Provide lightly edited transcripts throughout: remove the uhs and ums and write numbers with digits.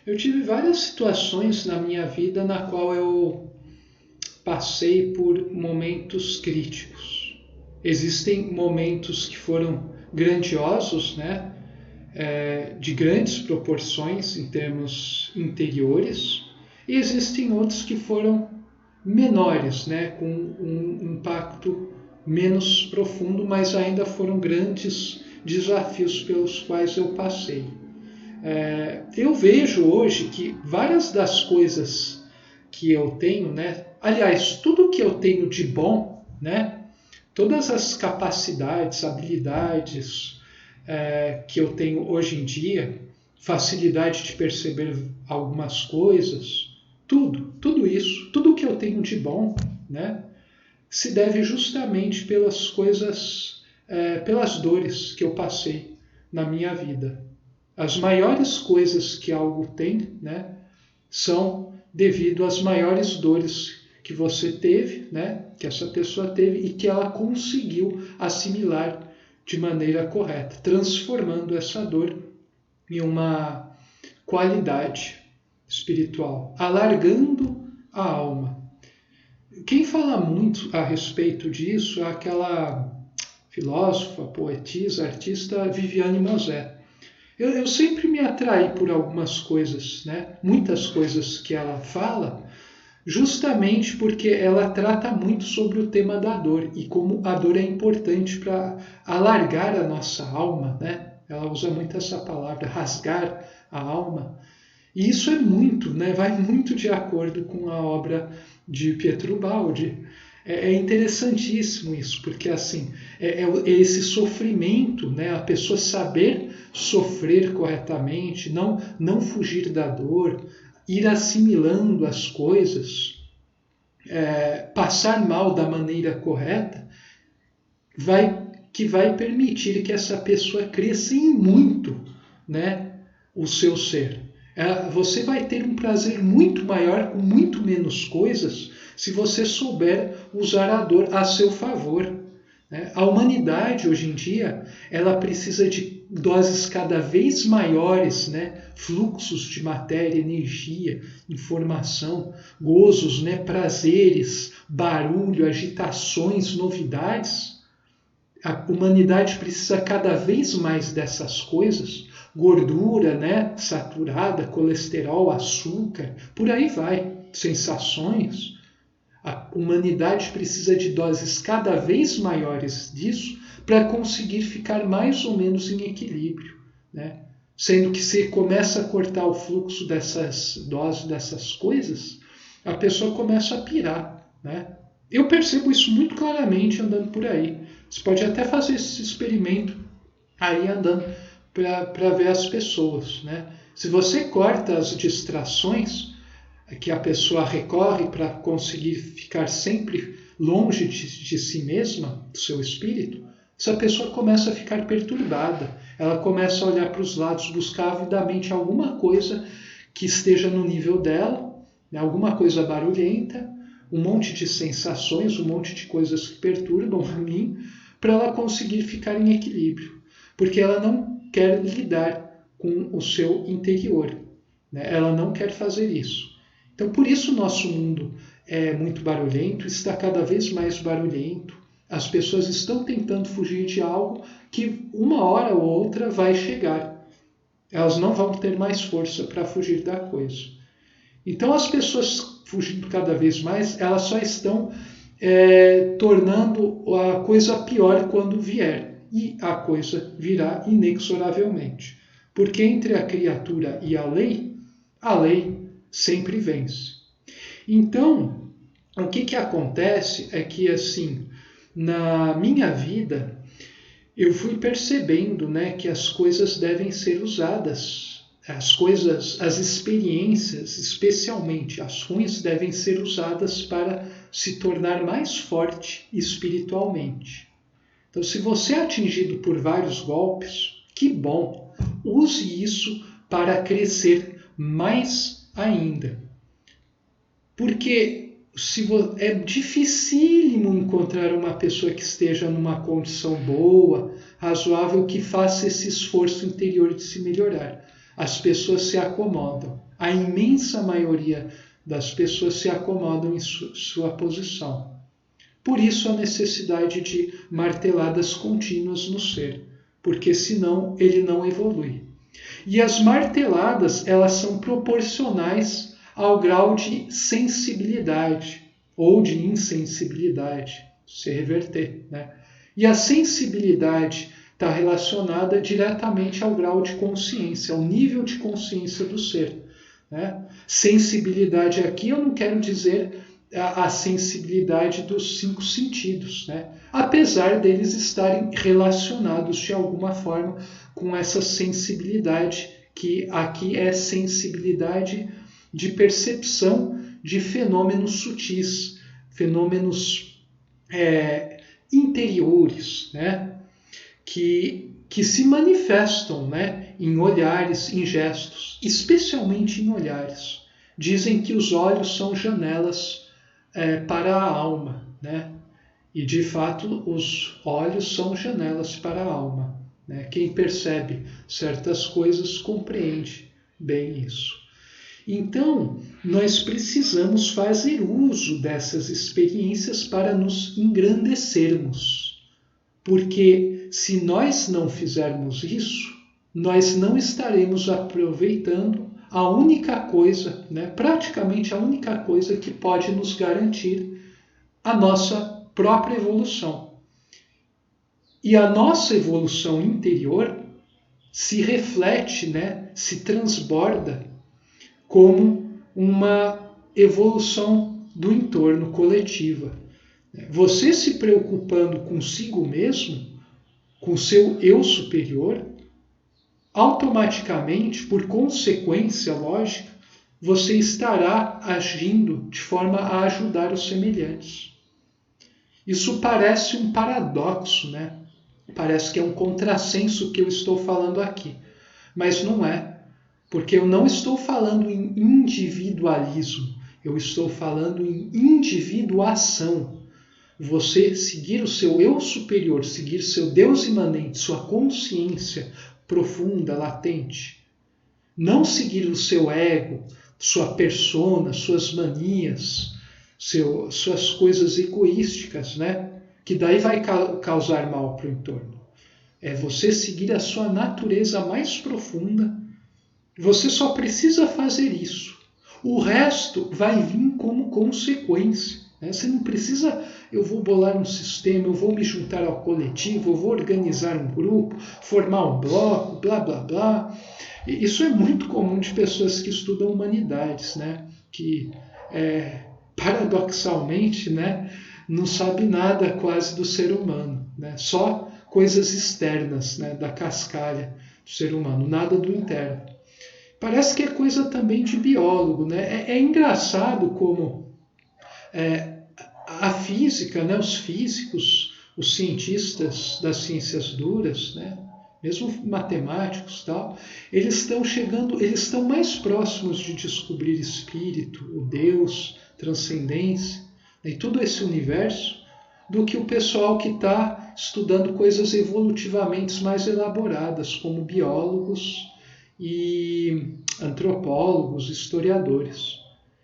Eu tive várias situações na minha vida na qual eu passei por momentos críticos. Existem momentos que foram grandiosos, né? De grandes proporções em termos interiores, e existem outros que foram menores, né? Com um impacto menos profundo, mas ainda foram grandes desafios pelos quais eu passei. Eu vejo hoje que várias das coisas que eu tenho, né? Aliás, tudo que eu tenho de bom, né? Todas as capacidades, habilidades que eu tenho hoje em dia, facilidade de perceber algumas coisas, tudo isso, tudo que eu tenho de bom, né? Se deve justamente pelas coisas, pelas dores que eu passei na minha vida. As maiores coisas que algo tem, né, são devido às maiores dores que você teve, né, que essa pessoa teve e que ela conseguiu assimilar de maneira correta, transformando essa dor em uma qualidade espiritual, alargando a alma. Quem fala muito a respeito disso é aquela filósofa, poetisa, artista Viviane Mosé. Eu sempre me atraí por algumas coisas, né? Muitas coisas que ela fala, justamente porque ela trata muito sobre o tema da dor e como a dor é importante para alargar a nossa alma, né? Ela usa muito essa palavra, rasgar a alma. E isso é muito, né? Vai muito de acordo com a obra de Pietro Baldi. É interessantíssimo isso, porque assim, é esse sofrimento, né? A pessoa saber sofrer corretamente, não fugir da dor, ir assimilando as coisas, passar mal da maneira correta, que vai permitir que essa pessoa cresça em muito, né? O seu ser. Você vai ter um prazer muito maior com muito menos coisas se você souber usar a dor a seu favor. A humanidade hoje em dia ela precisa de doses cada vez maiores, né? Fluxos de matéria, energia, informação, gozos, né? Prazeres, barulho, agitações, novidades. A humanidade precisa cada vez mais dessas coisas, gordura, né, saturada, colesterol, açúcar, por aí vai, sensações. A humanidade precisa de doses cada vez maiores disso para conseguir ficar mais ou menos em equilíbrio, né? Sendo que se começa a cortar o fluxo dessas doses, dessas coisas, a pessoa começa a pirar, né? Eu percebo isso muito claramente andando por aí. Você pode até fazer esse experimento aí andando para ver as pessoas, né? Se você corta as distrações que a pessoa recorre para conseguir ficar sempre longe de si mesma, do seu espírito, essa pessoa começa a ficar perturbada. Ela começa a olhar para os lados, buscar avidamente alguma coisa que esteja no nível dela, né? Alguma coisa barulhenta, um monte de sensações, um monte de coisas que perturbam a mim, para ela conseguir ficar em equilíbrio. Porque ela não quer lidar com o seu interior, né? Ela não quer fazer isso. Então, por isso o nosso mundo é muito barulhento, está cada vez mais barulhento. As pessoas estão tentando fugir de algo que uma hora ou outra vai chegar. Elas não vão ter mais força para fugir da coisa. Então, as pessoas fugindo cada vez mais, elas só estão tornando a coisa pior quando vier. E a coisa virá inexoravelmente. Porque entre a criatura e a lei sempre vence. Então, o que acontece é que, assim, na minha vida, eu fui percebendo, né, que as coisas devem ser usadas. As experiências, especialmente as ruins, devem ser usadas para se tornar mais forte espiritualmente. Então, se você é atingido por vários golpes, que bom, use isso para crescer mais ainda. Porque é dificílimo encontrar uma pessoa que esteja numa condição boa, razoável, que faça esse esforço interior de se melhorar. As pessoas se acomodam. A imensa maioria das pessoas se acomodam em sua posição. Por isso a necessidade de marteladas contínuas no ser, porque senão ele não evolui. E as marteladas, elas são proporcionais ao grau de sensibilidade ou de insensibilidade, se reverter, né? E a sensibilidade está relacionada diretamente ao grau de consciência, ao nível de consciência do ser, né? Sensibilidade aqui eu não quero dizer a sensibilidade dos 5 sentidos, né? Apesar deles estarem relacionados de alguma forma com essa sensibilidade, que aqui é sensibilidade de percepção de fenômenos sutis, fenômenos interiores, né? que se manifestam, né? Em olhares, em gestos, especialmente em olhares. Dizem que os olhos são janelas para a alma, né? E de fato os olhos são janelas para a alma, né? Quem percebe certas coisas compreende bem isso. Então, nós precisamos fazer uso dessas experiências para nos engrandecermos, porque se nós não fizermos isso, nós não estaremos aproveitando a única coisa, né, praticamente a única coisa que pode nos garantir a nossa própria evolução. E a nossa evolução interior se reflete, né, se transborda como uma evolução do entorno coletiva. Você se preocupando consigo mesmo, com seu eu superior, automaticamente, por consequência lógica, você estará agindo de forma a ajudar os semelhantes. Isso parece um paradoxo, né? Parece que é um contrassenso que eu estou falando aqui, mas não é, porque eu não estou falando em individualismo, eu estou falando em individuação. Você seguir o seu eu superior, seguir seu Deus imanente, sua consciência profunda, latente. Não seguir o seu ego, sua persona, suas manias, suas coisas egoísticas, né? Que daí vai causar mal para o entorno. É você seguir a sua natureza mais profunda. Você só precisa fazer isso. O resto vai vir como consequência. Você não precisa, eu vou bolar um sistema, eu vou me juntar ao coletivo, eu vou organizar um grupo, formar um bloco, blá, blá, blá. Isso é muito comum de pessoas que estudam humanidades, né? Que, paradoxalmente, né, não sabe nada quase do ser humano, né? Só coisas externas, né, da cascalha do ser humano, nada do interno. Parece que é coisa também de biólogo, né? É engraçado como a física, né, os físicos, os cientistas das ciências duras, né, mesmo matemáticos, tal, eles estão mais próximos de descobrir espírito, o Deus, transcendência, né, e todo esse universo, do que o pessoal que está estudando coisas evolutivamente mais elaboradas, como biólogos e antropólogos, historiadores.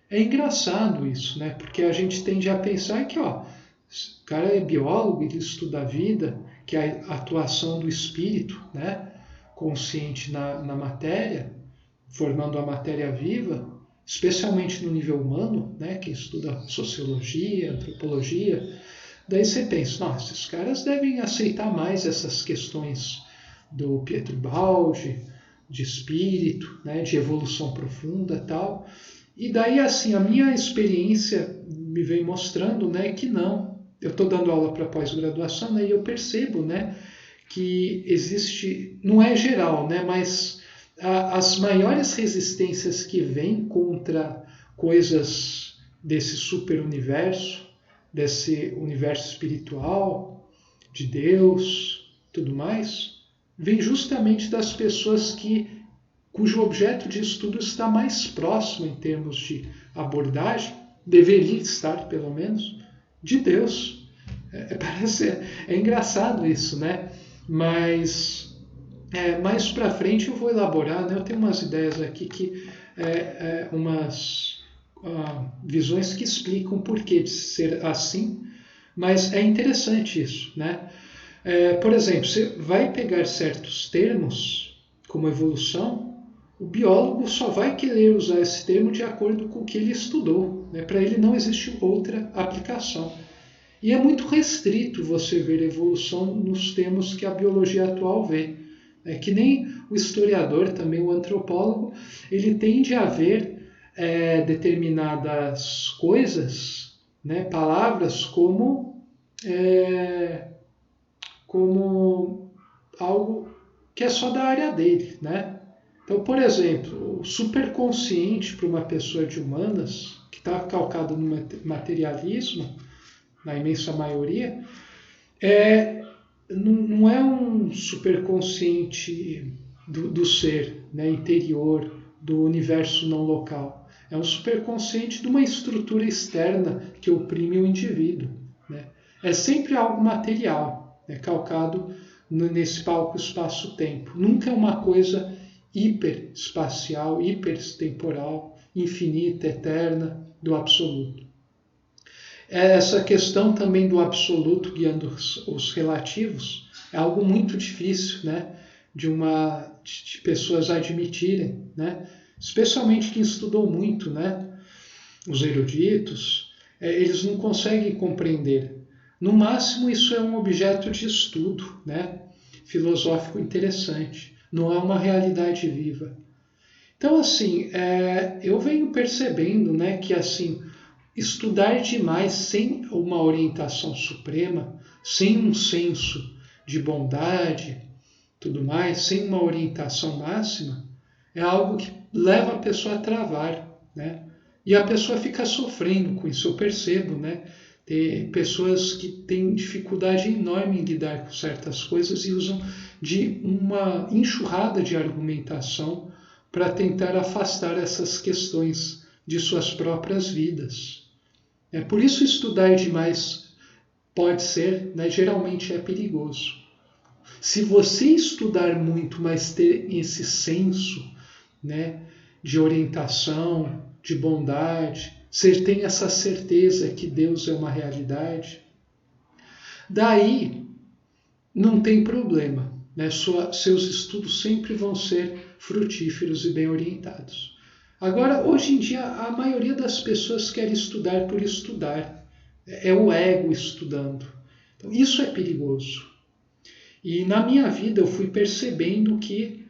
É engraçado isso, né? Porque a gente tende a pensar que, o cara é biólogo, ele estuda a vida, que é a atuação do espírito, né, consciente na matéria, formando a matéria viva, especialmente no nível humano, né, quem estuda sociologia, antropologia. Daí você pensa, nossa, esses caras devem aceitar mais essas questões do Pietro Baldi, de espírito, né, de evolução profunda e tal. E daí, assim, a minha experiência me vem mostrando, né, que não. Eu estou dando aula para pós-graduação, né, e eu percebo, né, que existe, não é geral, né, mas as maiores resistências que vêm contra coisas desse super-universo, desse universo espiritual, de Deus, tudo mais, vem justamente das pessoas cujo objeto de estudo está mais próximo em termos de abordagem, deveria estar pelo menos, de Deus. É engraçado isso, né? Mas mais para frente eu vou elaborar, né? Eu tenho umas ideias aqui umas visões que explicam por que de ser assim, mas é interessante isso, né? Por exemplo, você vai pegar certos termos, como evolução, o biólogo só vai querer usar esse termo de acordo com o que ele estudou, né? Para ele não existe outra aplicação. E é muito restrito você ver evolução nos termos que a biologia atual vê. É que nem o historiador, também o antropólogo, ele tende a ver determinadas coisas, né, palavras, como algo que é só da área dele, né? Então, por exemplo, o superconsciente para uma pessoa de humanas, que está calcado no materialismo, na imensa maioria, não é um superconsciente do ser, né, interior, do universo não local. É um superconsciente de uma estrutura externa que oprime o indivíduo, né? É sempre algo material, né, calcado nesse palco espaço-tempo. Nunca é uma coisa hiperespacial, hipertemporal, infinita, eterna, do absoluto. Essa questão também do absoluto guiando os relativos é algo muito difícil, né, de pessoas admitirem, né, especialmente quem estudou muito, né, os eruditos, eles não conseguem compreender. No máximo, isso é um objeto de estudo, né, filosófico interessante, não é uma realidade viva. Então, assim, eu venho percebendo, né, que assim, estudar demais sem uma orientação suprema, sem um senso de bondade, tudo mais, sem uma orientação máxima, é algo que leva a pessoa a travar, né? E a pessoa fica sofrendo com isso, eu percebo, né? Tem pessoas que têm dificuldade enorme em lidar com certas coisas e usam de uma enxurrada de argumentação para tentar afastar essas questões de suas próprias vidas. Por isso estudar demais pode ser, né, geralmente é perigoso. Se você estudar muito, mas ter esse senso, né, de orientação, de bondade, você tem essa certeza que Deus é uma realidade, daí não tem problema, né? Seus estudos sempre vão ser frutíferos e bem orientados. Agora, hoje em dia, a maioria das pessoas quer estudar por estudar. É o ego estudando. Então, isso é perigoso. E na minha vida eu fui percebendo que,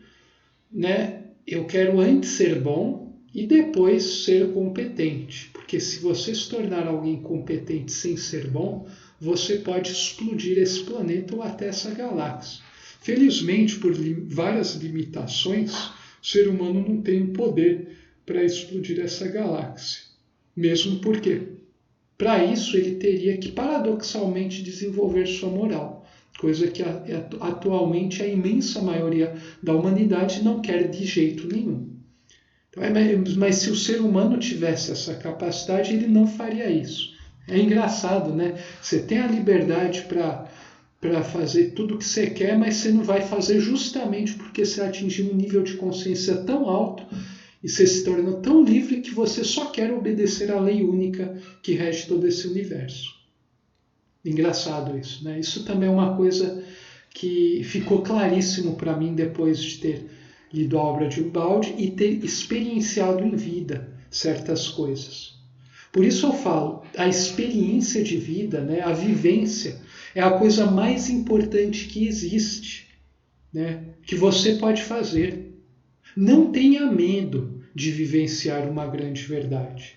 né, eu quero antes ser bom e depois ser competente. Porque se você se tornar alguém competente sem ser bom, você pode explodir esse planeta ou até essa galáxia. Felizmente, por várias limitações, o ser humano não tem o poder para explodir essa galáxia. Mesmo porque, para isso, ele teria que, paradoxalmente, desenvolver sua moral. Coisa que atualmente a imensa maioria da humanidade não quer de jeito nenhum. Então, mas se o ser humano tivesse essa capacidade, ele não faria isso. É engraçado, né? Você tem a liberdade para fazer tudo o que você quer, mas você não vai fazer justamente porque você atingiu um nível de consciência tão alto e você se tornou tão livre que você só quer obedecer à lei única que rege todo esse universo. Engraçado isso, né? Isso também é uma coisa que ficou claríssimo para mim depois de ter lido a obra de Ubaldi e ter experienciado em vida certas coisas. Por isso eu falo, a experiência de vida, né, a vivência, é a coisa mais importante que existe, né, que você pode fazer. Não tenha medo de vivenciar uma grande verdade.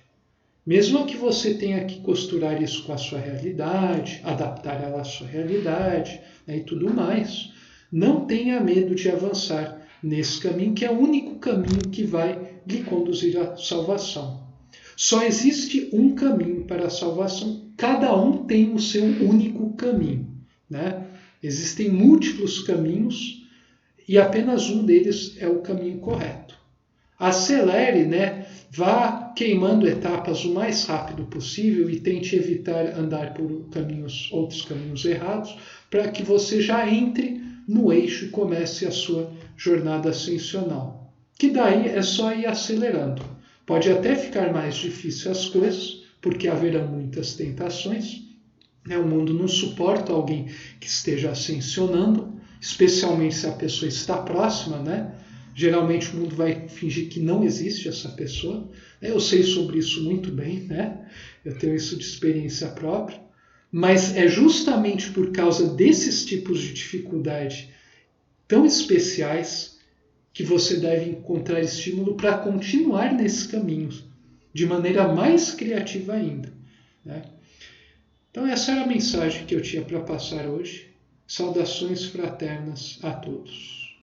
Mesmo que você tenha que costurar isso com a sua realidade, adaptar ela à sua realidade, né, e tudo mais, não tenha medo de avançar nesse caminho, que é o único caminho que vai lhe conduzir à salvação. Só existe um caminho para a salvação, cada um tem o seu único caminho, né? Existem múltiplos caminhos e apenas um deles é o caminho correto. Acelere, né? Vá queimando etapas o mais rápido possível e tente evitar andar por outros caminhos errados, para que você já entre no eixo e comece a sua jornada ascensional. Que daí é só ir acelerando. Pode até ficar mais difícil as coisas, porque haverá muitas tentações. O mundo não suporta alguém que esteja ascensionando, especialmente se a pessoa está próxima, né? Geralmente o mundo vai fingir que não existe essa pessoa. Eu sei sobre isso muito bem, né? Eu tenho isso de experiência própria. Mas é justamente por causa desses tipos de dificuldade tão especiais que você deve encontrar estímulo para continuar nesse caminho, de maneira mais criativa ainda, né? Então essa era a mensagem que eu tinha para passar hoje. Saudações fraternas a todos.